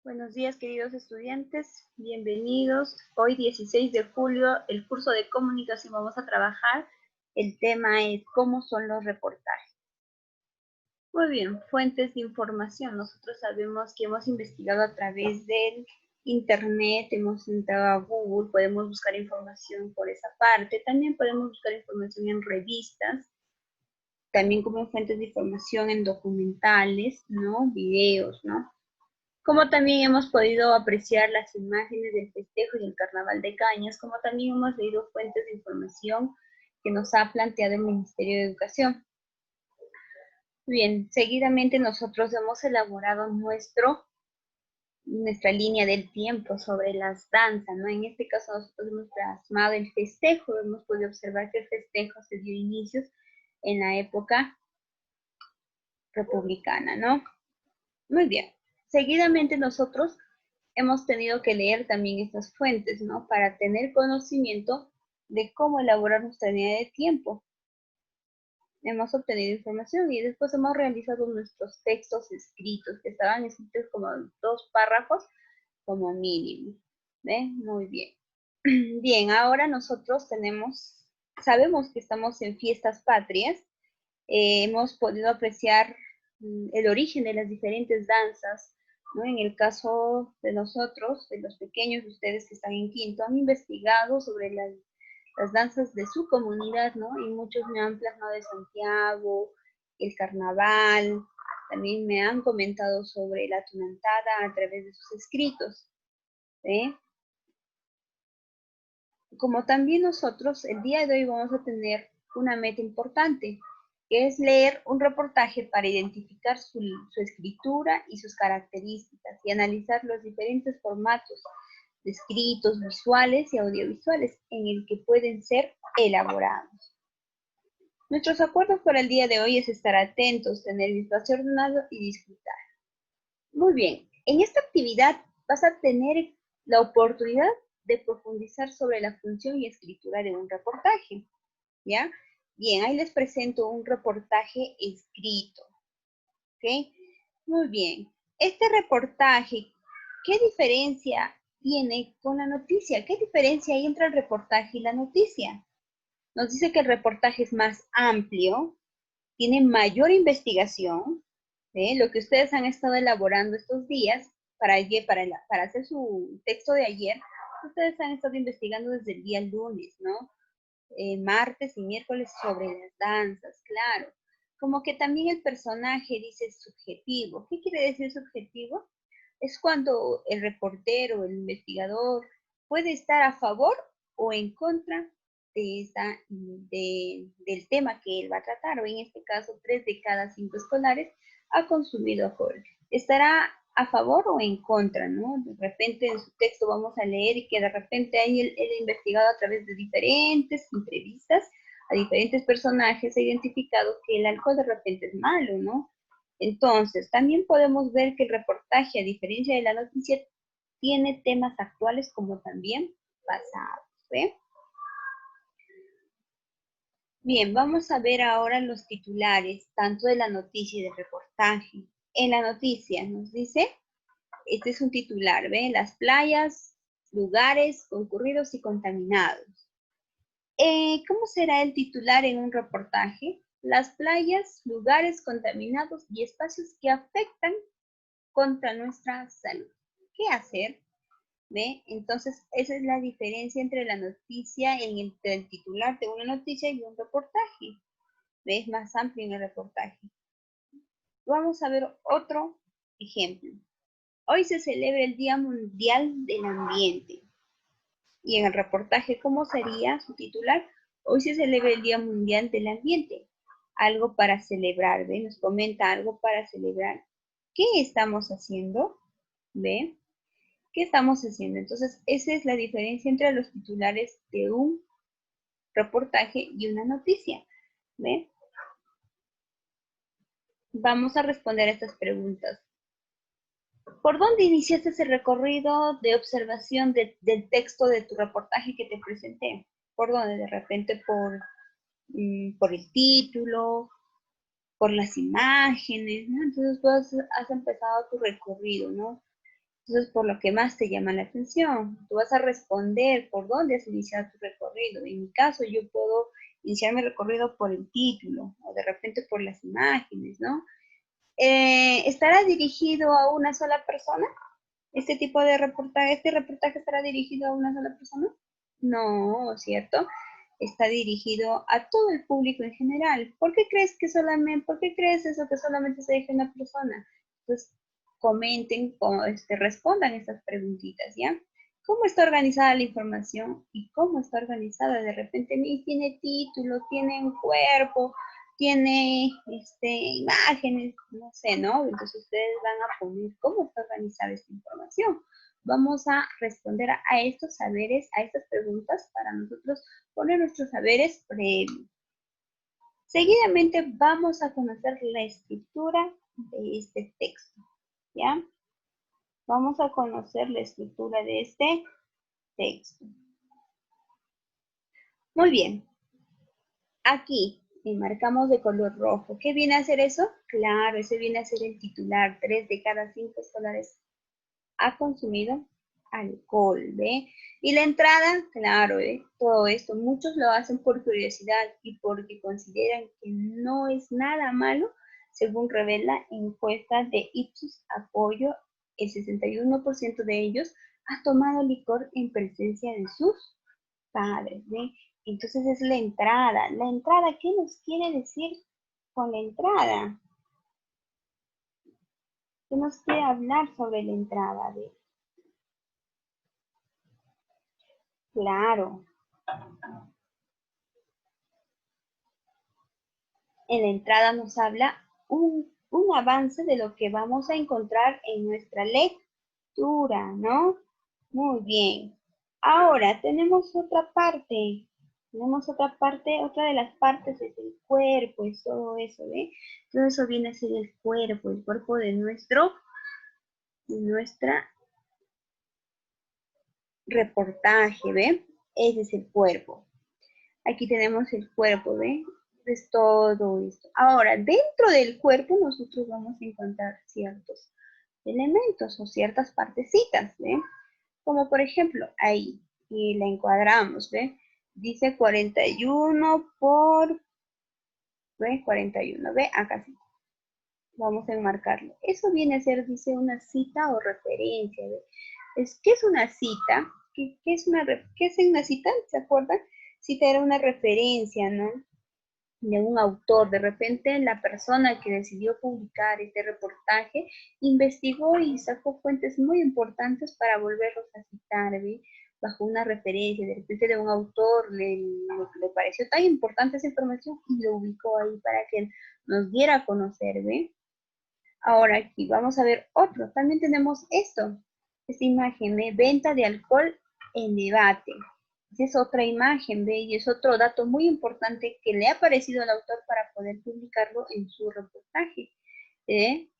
Buenos días, queridos estudiantes. Bienvenidos. Hoy, 16 de julio, el curso de comunicación vamos a trabajar. El tema es ¿cómo son los reportajes? Muy bien, fuentes de información. Nosotros sabemos que hemos investigado a través del Internet, hemos entrado a Google, podemos buscar información por esa parte. También podemos buscar información en revistas, también como fuentes de información en documentales, ¿no? Videos, ¿no? Como también hemos podido apreciar las imágenes del festejo y el carnaval de Cañas, como también hemos leído fuentes de información que nos ha planteado el Ministerio de Educación. Bien, seguidamente nosotros hemos elaborado nuestra línea del tiempo sobre las danzas, ¿no? En este caso nosotros hemos plasmado el festejo, hemos podido observar que el festejo se dio inicios en la época republicana, ¿no? Muy bien. Seguidamente nosotros hemos tenido que leer también estas fuentes, ¿no? Para tener conocimiento de cómo elaborar nuestra línea de tiempo. Hemos obtenido información y después hemos realizado nuestros textos escritos, que estaban escritos como 2 párrafos como mínimo. ¿Ve? Muy bien. Bien, ahora nosotros sabemos que estamos en fiestas patrias. Hemos podido apreciar el origen de las diferentes danzas, ¿no? En el caso de nosotros, de los pequeños, ustedes que están en quinto, han investigado sobre las danzas de su comunidad, ¿no? Y muchos me han plasmado de Santiago, el carnaval, también me han comentado sobre la tunantada a través de sus escritos, ¿sí? Como también nosotros, el día de hoy vamos a tener una meta importante, que es leer un reportaje para identificar su escritura y sus características y analizar los diferentes formatos de escritos, visuales y audiovisuales en el que pueden ser elaborados. Nuestros acuerdos para el día de hoy es estar atentos, tener el espacio ordenado y disfrutar. Muy bien, en esta actividad vas a tener la oportunidad de profundizar sobre la función y escritura de un reportaje, ¿ya? Bien, ahí les presento un reportaje escrito, ¿ok? Muy bien. Este reportaje, ¿qué diferencia tiene con la noticia? ¿Qué diferencia hay entre el reportaje y la noticia? Nos dice que el reportaje es más amplio, tiene mayor investigación, ¿sí? Lo que ustedes han estado elaborando estos días para hacer su texto de ayer, ustedes han estado investigando desde el día lunes, ¿no? Martes y miércoles sobre las danzas, claro. Como que también el personaje dice subjetivo. ¿Qué quiere decir subjetivo? Es cuando el reportero, el investigador, puede estar a favor o en contra del tema que él va a tratar, o en este caso 3 de cada 5 escolares ha consumido alcohol. Estará a favor o en contra, ¿no? De repente en su texto vamos a leer y que de repente ahí él ha investigado a través de diferentes entrevistas a diferentes personajes, ha identificado que el alcohol de repente es malo, ¿no? Entonces, también podemos ver que el reportaje, a diferencia de la noticia, tiene temas actuales como también pasados, ¿ve? Bien, vamos a ver ahora los titulares, tanto de la noticia y del reportaje. En la noticia nos dice, este es un titular, ¿ve? Las playas, lugares concurridos y contaminados. ¿Cómo será el titular en un reportaje? Las playas, lugares contaminados y espacios que afectan contra nuestra salud. ¿Qué hacer? ¿Ve? Entonces, esa es la diferencia entre la noticia, entre el titular de una noticia y un reportaje. ¿Ve? Es más amplio en el reportaje. Vamos a ver otro ejemplo. Hoy se celebra el Día Mundial del Ambiente. Y en el reportaje, ¿cómo sería su titular? Hoy se celebra el Día Mundial del Ambiente. Algo para celebrar, ¿ve? Nos comenta algo para celebrar. ¿Qué estamos haciendo? ¿Ve? ¿Qué estamos haciendo? Entonces, esa es la diferencia entre los titulares de un reportaje y una noticia. ¿Ve? Vamos a responder a estas preguntas. ¿Por dónde iniciaste ese recorrido de observación del texto de tu reportaje que te presenté? ¿Por dónde? De repente por el título, por las imágenes, ¿no? Entonces tú has empezado tu recorrido, ¿no? Entonces, por lo que más te llama la atención, tú vas a responder por dónde has iniciado tu recorrido. En mi caso, yo puedo iniciar mi recorrido por el título o de repente por las imágenes, ¿no? ¿Estará dirigido a una sola persona? ¿Este tipo de reportaje, este reportaje estará dirigido a una sola persona? No, ¿cierto? Está dirigido a todo el público en general. ¿Por qué crees eso que solamente se deja una persona? Pues comenten, respondan estas preguntitas, ¿ya? ¿Cómo está organizada la información y cómo está organizada? De repente tiene título, tiene un cuerpo, tiene imágenes, no sé, ¿no? Entonces ustedes van a poner cómo está organizada esta información. Vamos a responder a estos saberes, a estas preguntas para nosotros poner nuestros saberes previos. Seguidamente vamos a conocer la estructura de este texto, ¿ya? Vamos a conocer la estructura de este texto. Muy bien. Aquí marcamos de color rojo. ¿Qué viene a hacer eso? Claro, ese viene a ser el titular. 3 de cada 5 escolares ha consumido alcohol, ¿ve? Y la entrada, claro, todo esto, muchos lo hacen por curiosidad y porque consideran que no es nada malo, según revela encuesta de Ipsos Apoyo, el 61% de ellos ha tomado licor en presencia de sus padres, ¿ve? Entonces es la entrada. La entrada, ¿qué nos quiere decir con la entrada? ¿Qué nos quiere hablar sobre la entrada? ¿Ve? Claro. En la entrada nos habla un avance de lo que vamos a encontrar en nuestra lectura, ¿no? Muy bien. Ahora tenemos otra parte. Otra de las partes es el cuerpo, es todo eso, ¿ve? Todo eso viene a ser el cuerpo de nuestra reportaje, ¿ve? Ese es el cuerpo. Aquí tenemos el cuerpo, ¿ve? Es todo esto. Ahora, dentro del cuerpo nosotros vamos a encontrar ciertos elementos o ciertas partecitas, ¿ve? Como por ejemplo, ahí, y la encuadramos, ¿ve? Dice 41 por, ¿ve? 41, ¿ve? Acá sí. Vamos a enmarcarlo. Eso viene a ser, dice, una cita o referencia, ¿ve? ¿Qué es una cita? ¿Qué es una cita? ¿Se acuerdan? Cita era una referencia, ¿no? De un autor. De repente la persona que decidió publicar este reportaje investigó y sacó fuentes muy importantes para volverlos a citar, ¿ve? Bajo una referencia, de repente de un autor le pareció tan importante esa información y lo ubicó ahí para que nos diera a conocer, ¿ve? Ahora aquí vamos a ver otro. También tenemos esta imagen de venta de alcohol en debate. Esa es otra imagen, ¿ve? Y es otro dato muy importante que le ha parecido al autor para poder publicarlo en su reportaje. ¿Ve?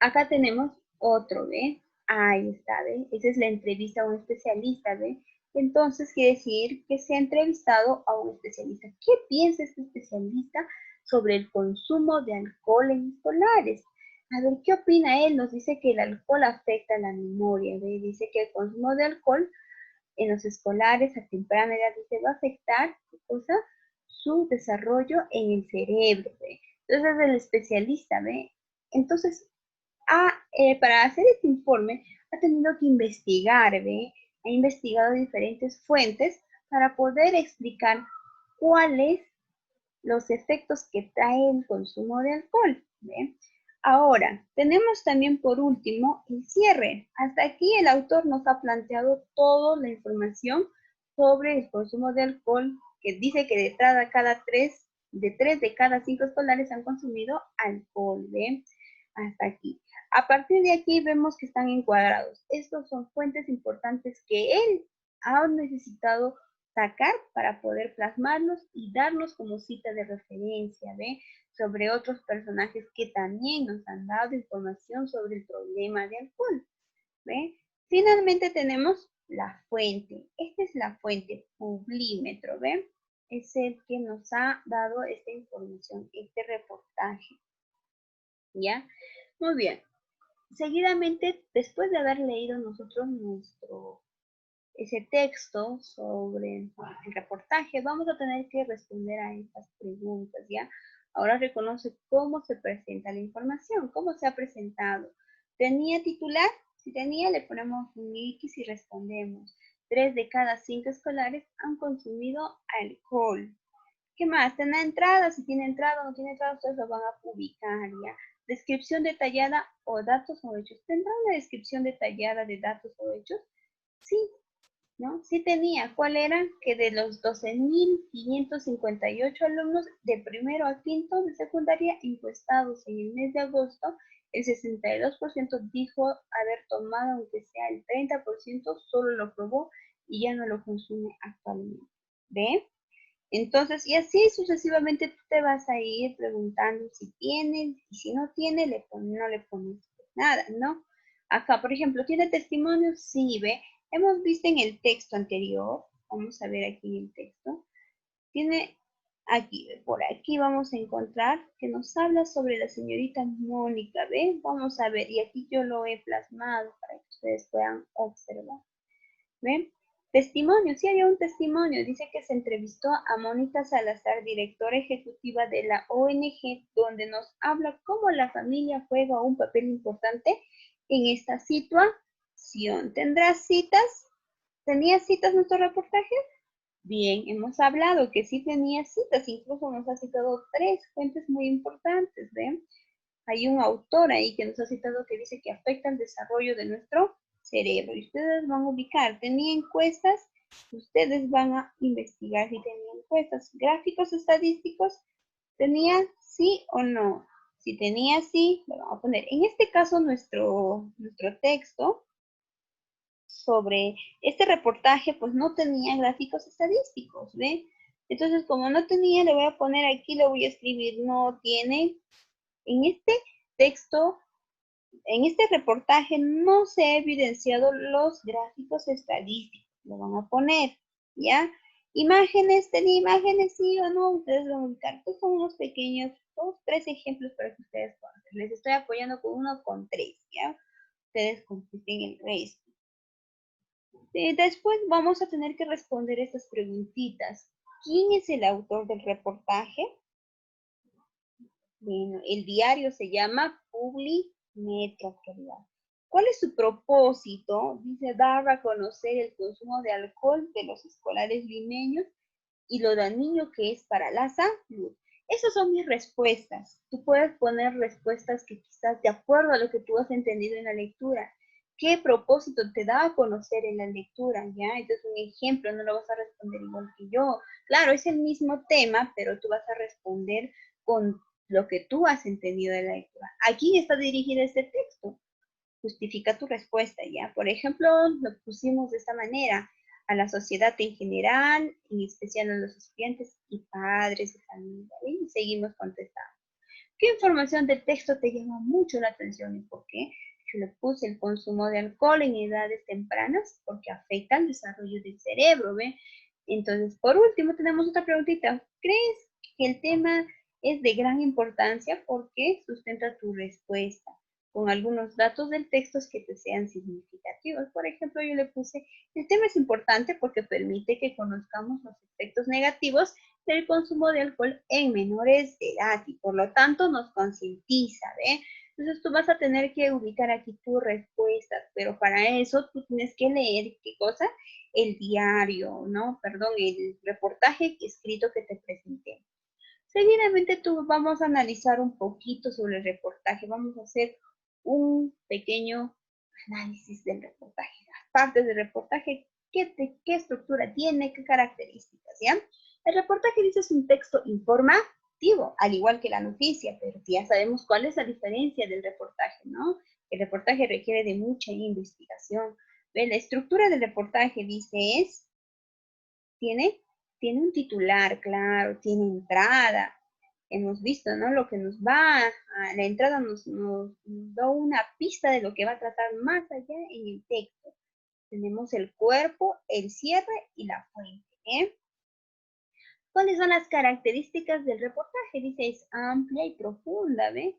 Acá tenemos otro, ¿ve? Ahí está, ¿ve? Esa es la entrevista a un especialista, ¿ve? Entonces quiere decir que se ha entrevistado a un especialista. ¿Qué piensa este especialista sobre el consumo de alcohol en escolares? A ver, ¿qué opina él? Nos dice que el alcohol afecta la memoria, ¿ve? Dice que el consumo de alcohol en los escolares a temprana edad dice va a afectar, ¿qué cosa? Su desarrollo en el cerebro, ¿ve? Entonces el especialista, ¿ve? Entonces para hacer este informe ha tenido que investigar, ¿ve? Ha investigado diferentes fuentes para poder explicar cuáles los efectos que trae el consumo de alcohol, ¿ve? Ahora, tenemos también por último el cierre. Hasta aquí el autor nos ha planteado toda la información sobre el consumo de alcohol, que dice que de 3 de cada 5 escolares han consumido alcohol, ¿ve? Hasta aquí. A partir de aquí vemos que están encuadrados. Estos son fuentes importantes que él ha necesitado sacar para poder plasmarlos y darnos como cita de referencia, ¿ve? Sobre otros personajes que también nos han dado información sobre el problema de alcohol, ¿ve? Finalmente tenemos la fuente. Esta es la fuente, Publímetro, ¿ve? Es el que nos ha dado esta información, este reportaje, ¿ya? Muy bien. seguidamente, después de haber leído nosotros ese texto sobre el reportaje, vamos a tener que responder a estas preguntas, ¿ya? Ahora reconoce cómo se presenta la información, cómo se ha presentado. ¿Tenía titular? Si tenía, le ponemos un X y respondemos. 3 de cada 5 escolares han consumido alcohol. ¿Qué más? ¿Tiene entrada? Si tiene entrada o no tiene entrada, ustedes lo van a ubicar, ¿ya? Descripción detallada o datos o hechos. ¿Tendrá una descripción detallada de datos o hechos? Sí, ¿no? Sí tenía. ¿Cuál era? Que de los 12.558 alumnos de primero a quinto de secundaria encuestados en el mes de agosto, el 62% dijo haber tomado, aunque sea el 30%, solo lo probó y ya no lo consume actualmente. ¿Ve? Entonces, y así sucesivamente tú te vas a ir preguntando si tienes, y si no tiene, no le pones nada, ¿no? Acá, por ejemplo, ¿tiene testimonios? Sí, ve. Hemos visto en el texto anterior, vamos a ver aquí el texto, tiene aquí, por aquí vamos a encontrar que nos habla sobre la señorita Mónica, ¿ve? Vamos a ver, y aquí yo lo he plasmado para que ustedes puedan observar. ¿Ven? Testimonio, sí había un testimonio. Dice que se entrevistó a Mónica Salazar, directora ejecutiva de la ONG, donde nos habla cómo la familia juega un papel importante en esta situación. ¿Tendrá citas? ¿Tenía citas nuestro reportaje? Bien, hemos hablado que sí tenía citas, incluso nos ha citado 3 fuentes muy importantes, ¿ven? Hay un autor ahí que nos ha citado que dice que afecta el desarrollo de nuestro cerebro. Y ustedes van a ubicar, tenía encuestas, ustedes van a investigar si tenía encuestas. Gráficos estadísticos, ¿tenía sí o no? Si tenía sí, lo vamos a poner. En este caso, nuestro texto sobre este reportaje, pues no tenía gráficos estadísticos, ¿ve? Entonces, como no tenía, le voy a poner aquí, le voy a escribir, no tiene. En este texto, en este reportaje no se ha evidenciado los gráficos estadísticos. Lo van a poner, ¿ya? Imágenes, ¿tenía imágenes sí o no? Ustedes lo van a ubicar. Estos son unos pequeños, 3 ejemplos para que ustedes puedan hacer. Les estoy apoyando con 1 con 3, ¿ya? Ustedes completen el resto. Después vamos a tener que responder estas preguntitas. ¿Quién es el autor del reportaje? Bueno, el diario se llama Publimetro, actualidad. ¿Cuál es su propósito? Dice, dar a conocer el consumo de alcohol de los escolares limeños y lo dañino que es para la salud. Esas son mis respuestas. Tú puedes poner respuestas que quizás de acuerdo a lo que tú has entendido en la lectura. ¿Qué propósito te da a conocer en la lectura? ¿Ya? Este es un ejemplo, no lo vas a responder igual que yo. Claro, es el mismo tema, pero tú vas a responder con lo que tú has entendido de la lectura. ¿A quién está dirigido este texto? Justifica tu respuesta, ¿ya? Por ejemplo, lo pusimos de esta manera, a la sociedad en general, en especial a los estudiantes y padres de familia, ¿sí? Y seguimos contestando. ¿Qué información del texto te llama mucho la atención y por qué? Yo le puse el consumo de alcohol en edades tempranas porque afecta al desarrollo del cerebro, ¿ve? Entonces, por último, tenemos otra preguntita. ¿Crees que el tema es de gran importancia? ¿Por qué? Sustenta tu respuesta con algunos datos del texto que te sean significativos. Por ejemplo, yo le puse, el tema es importante porque permite que conozcamos los efectos negativos del consumo de alcohol en menores de edad y por lo tanto nos concientiza, ¿ve? Entonces tú vas a tener que ubicar aquí tus respuestas, pero para eso tú tienes que leer, ¿qué cosa? El diario, ¿no? Perdón, el reportaje escrito que te presenté. Seguidamente tú vamos a analizar un poquito sobre el reportaje, vamos a hacer un pequeño análisis del reportaje, las partes del reportaje, qué estructura tiene, qué características, ¿ya? El reportaje dice es un texto informativo, al igual que la noticia, pero ya sabemos cuál es la diferencia del reportaje, ¿no? El reportaje requiere de mucha investigación. ¿Ve? La estructura del reportaje dice tiene, tiene un titular, claro, tiene entrada. Hemos visto, ¿no? Lo que nos va, a la entrada nos da una pista de lo que va a tratar más allá en el texto. Tenemos el cuerpo, el cierre y la fuente. ¿Eh? ¿Cuáles son las características del reportaje? Dice, es amplia y profunda, ¿ve?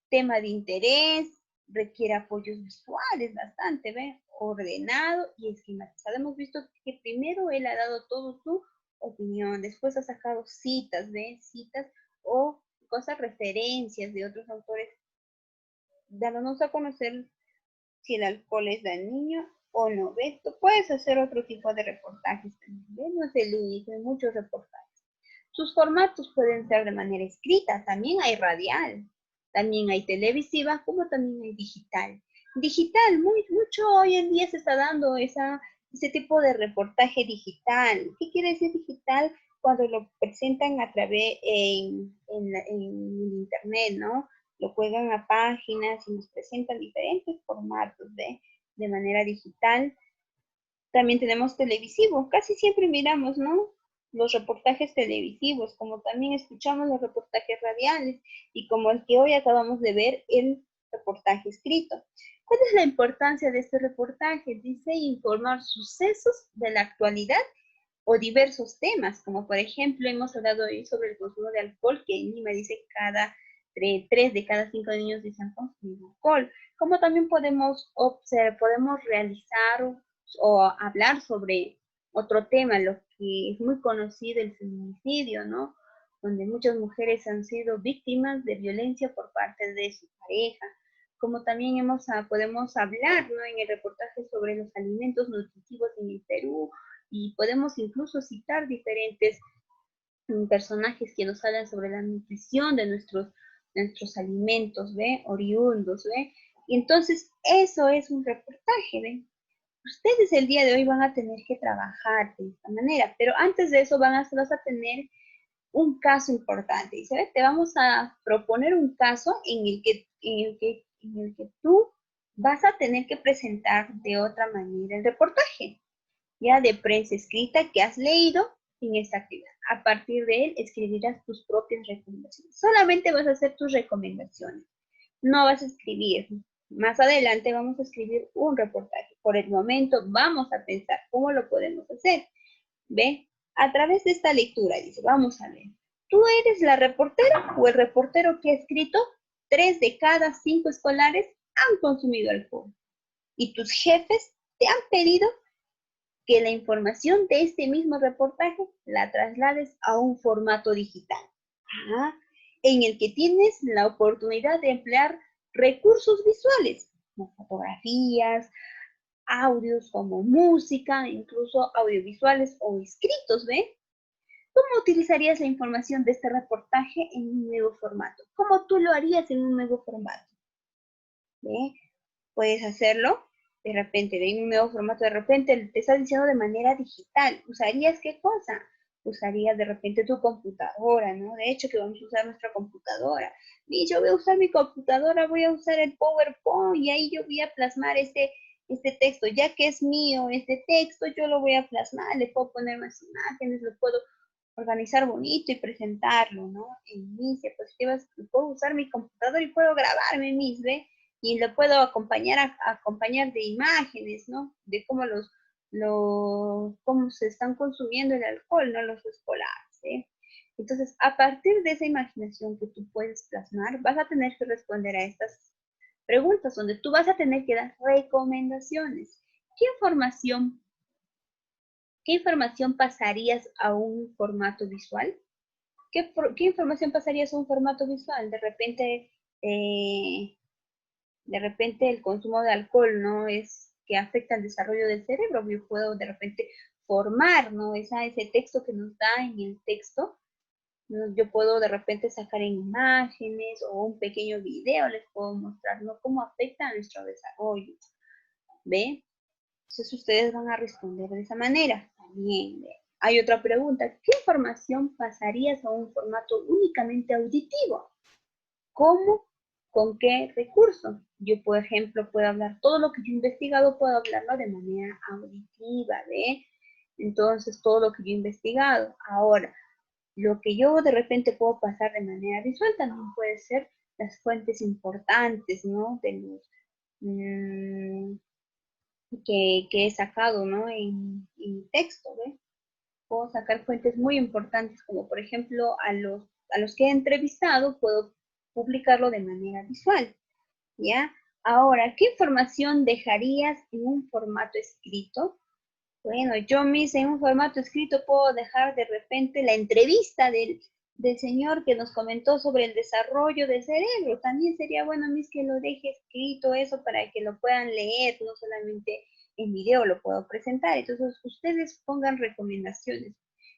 Tema de interés, requiere apoyos visuales bastante, ¿ve? Ordenado y esquematizado. Hemos visto que primero él ha dado todo su opinión, después ha sacado citas, ¿ve? Citas o cosas, referencias de otros autores, dándonos a conocer si el alcohol es dañino o no, ¿ves? Tú puedes hacer otro tipo de reportajes también, ¿ves? No es el único, hay muchos reportajes. Sus formatos pueden ser de manera escrita, también hay radial, también hay televisiva, como también hay digital. Digital, mucho hoy en día se está dando ese tipo de reportaje digital. ¿Qué quiere decir digital? Cuando lo presentan a través en internet, ¿no? Lo juegan a páginas y nos presentan diferentes formatos de manera digital. También tenemos televisivo, casi siempre miramos, ¿no? Los reportajes televisivos, como también escuchamos los reportajes radiales y como el que hoy acabamos de ver, el reportaje escrito. ¿Cuál es la importancia de este reportaje? Dice informar sucesos de la actualidad o diversos temas, como por ejemplo hemos hablado hoy sobre el consumo de alcohol, que en Lima dice tres de cada 5 niños dicen consumir alcohol. Como también podemos realizar o hablar sobre otro tema, lo que es muy conocido, el feminicidio, ¿no? Donde muchas mujeres han sido víctimas de violencia por parte de su pareja. Como también podemos hablar, ¿no? En el reportaje sobre los alimentos nutritivos en el Perú, y podemos incluso citar diferentes personajes que nos hablan sobre la nutrición de nuestros alimentos, ¿ve? Oriundos, ¿ve? Y entonces eso es un reportaje, ¿ve? Ustedes el día de hoy van a tener que trabajar de esta manera, pero antes de eso vas a tener un caso importante. Y ¿sabes? Te vamos a proponer un caso en el que tú vas a tener que presentar de otra manera el reportaje, ya de prensa escrita que has leído en esta actividad. A partir de él escribirás tus propias recomendaciones. Solamente vas a hacer tus recomendaciones. No vas a escribir. Más adelante vamos a escribir un reportaje. Por el momento vamos a pensar cómo lo podemos hacer. ¿Ve? A través de esta lectura, dice, vamos a ver. ¿Tú eres la reportera o el reportero que ha escrito 3 de cada 5 escolares han consumido alcohol? Y tus jefes te han pedido que la información de este mismo reportaje la traslades a un formato digital, en el que tienes la oportunidad de emplear recursos visuales, como fotografías, audios como música, incluso audiovisuales o escritos, ¿ve? ¿Cómo utilizarías la información de este reportaje en un nuevo formato? ¿Cómo tú lo harías en un nuevo formato? ¿Ve? Puedes hacerlo de repente, en un nuevo formato, de repente te está diciendo de manera digital. ¿Usarías qué cosa? Usarías de repente tu computadora, ¿no? De hecho, que vamos a usar nuestra computadora. Y yo voy a usar mi computadora, voy a usar el PowerPoint y ahí yo voy a plasmar este texto. Ya que es mío este texto, yo lo voy a plasmar, le puedo poner más imágenes, lo puedo organizar bonito y presentarlo, ¿no? En mis diapositivas, puedo usar mi computadora y puedo grabarme mis, ¿ve? Y lo puedo acompañar de imágenes, ¿no? De cómo se están consumiendo el alcohol, ¿no? Los escolares, ¿eh? Entonces, a partir de esa imaginación que tú puedes plasmar, vas a tener que responder a estas preguntas, donde tú vas a tener que dar recomendaciones. ¿Qué información pasarías a un formato visual? ¿Qué información pasarías a un formato visual? Eh, de repente el consumo de alcohol, ¿no? Es que afecta al desarrollo del cerebro. Yo puedo de repente formar, ¿no? Ese texto que nos da en el texto, ¿no? Yo puedo de repente sacar en imágenes o un pequeño video, les puedo mostrar, ¿no? Cómo afecta a nuestro desarrollo. ¿Ve? Entonces ustedes van a responder de esa manera. También hay otra pregunta. ¿Qué información pasarías a un formato únicamente auditivo? ¿Cómo? ¿Con qué recurso? Yo, por ejemplo, puedo hablar todo lo que yo he investigado, puedo hablarlo de manera auditiva, ¿ve? Entonces, todo lo que yo he investigado. Ahora, lo que yo de repente puedo pasar de manera visual también puede ser las fuentes importantes, ¿no? Mm, que he sacado, ¿no? En texto, ¿ve? Puedo sacar fuentes muy importantes, como por ejemplo a los que he entrevistado, puedo publicarlo de manera visual, ¿ya? Ahora, ¿qué información dejarías en un formato escrito? Bueno, yo misma en un formato escrito puedo dejar de repente la entrevista del señor que nos comentó sobre el desarrollo del cerebro. También sería bueno, mis, que lo deje escrito eso para que lo puedan leer, no solamente en video lo puedo presentar. Entonces, ustedes pongan recomendaciones.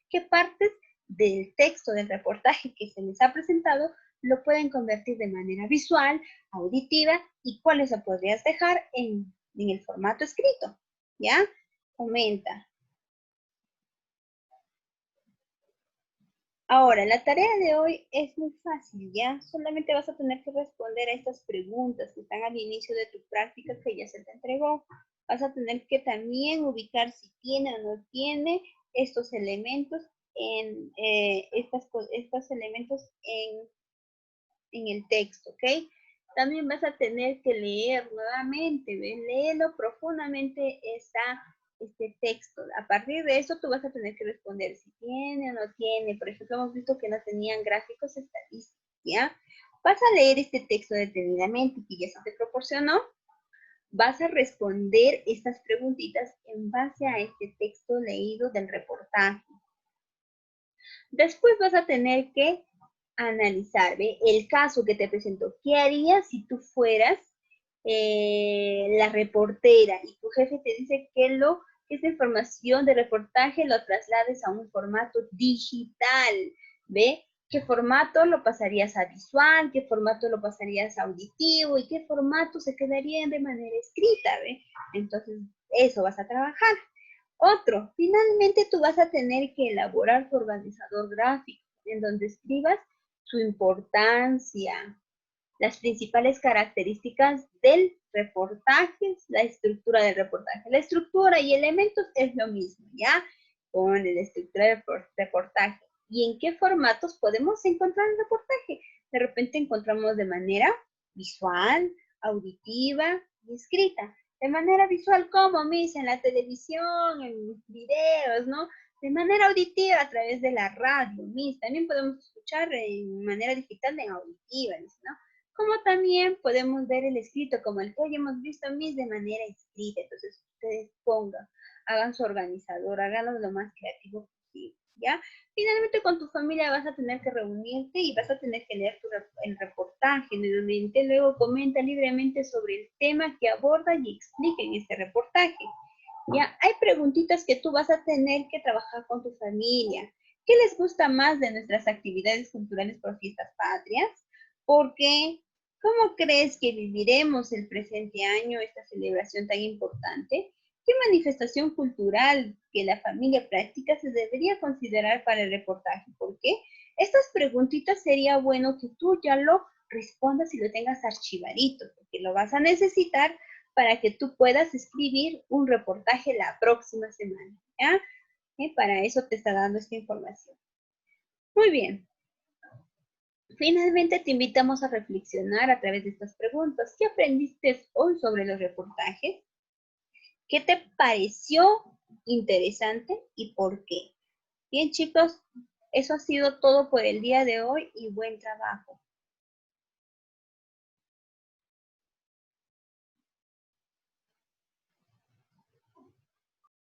¿Qué partes del texto del reportaje que se les ha presentado lo pueden convertir de manera visual, auditiva, y cuáles lo podrías dejar en el formato escrito? ¿Ya? Comenta. Ahora, la tarea de hoy es muy fácil, ¿ya? Solamente vas a tener que responder a estas preguntas que están al inicio de tu práctica que ya se te entregó. Vas a tener que también ubicar si tiene o no tiene estos elementos estos elementos en el texto, ¿ok? También vas a tener que leer nuevamente, ¿ves? Léelo profundamente este texto. A partir de eso tú vas a tener que responder si tiene o no tiene. Por ejemplo, hemos visto que no tenían gráficos estadísticos, ¿ya? Vas a leer este texto detenidamente que ya se te proporcionó. Vas a responder estas preguntitas en base a este texto leído del reportaje. Después vas a tener que analizar, ¿ve? El caso que te presentó. ¿Qué harías si tú fueras la reportera y tu jefe te dice que esta información de reportaje lo traslades a un formato digital? ¿Ve? ¿Qué formato lo pasarías a visual? ¿Qué formato lo pasarías a auditivo? ¿Y qué formato se quedaría de manera escrita? ¿Ve? Entonces, eso vas a trabajar. Otro, finalmente tú vas a tener que elaborar tu organizador gráfico, en donde escribas su importancia, las principales características del reportaje, la estructura del reportaje. La estructura y elementos es lo mismo, ¿ya? Con la estructura del reportaje. ¿Y en qué formatos podemos encontrar el reportaje? De repente encontramos de manera visual, auditiva y escrita. De manera visual, como, Miss, en la televisión, en videos, ¿no? De manera auditiva a través de la radio, Miss. También podemos escuchar en manera digital en auditiva, ¿no? Como también podemos ver el escrito, como el que hoy hemos visto, Miss, de manera escrita. Entonces, ustedes pongan, hagan su organizador, háganlo lo más creativo posible, ¿ya? Finalmente, con tu familia vas a tener que reunirte y vas a tener que leer el reportaje. Nuevamente, luego comenta libremente sobre el tema que aborda y explica en este reportaje. Ya, hay preguntitas que tú vas a tener que trabajar con tu familia. ¿Qué les gusta más de nuestras actividades culturales por fiestas patrias? ¿Por qué? ¿Cómo crees que viviremos el presente año esta celebración tan importante? ¿Qué manifestación cultural que la familia practica se debería considerar para el reportaje? ¿Por qué? Estas preguntitas sería bueno que tú ya lo respondas y lo tengas archivadito, porque lo vas a necesitar para que tú puedas escribir un reportaje la próxima semana, ¿ya? Para eso te está dando esta información. Muy bien. Finalmente te invitamos a reflexionar a través de estas preguntas. ¿Qué aprendiste hoy sobre los reportajes? ¿Qué te pareció interesante y por qué? Bien, chicos, eso ha sido todo por el día de hoy y buen trabajo.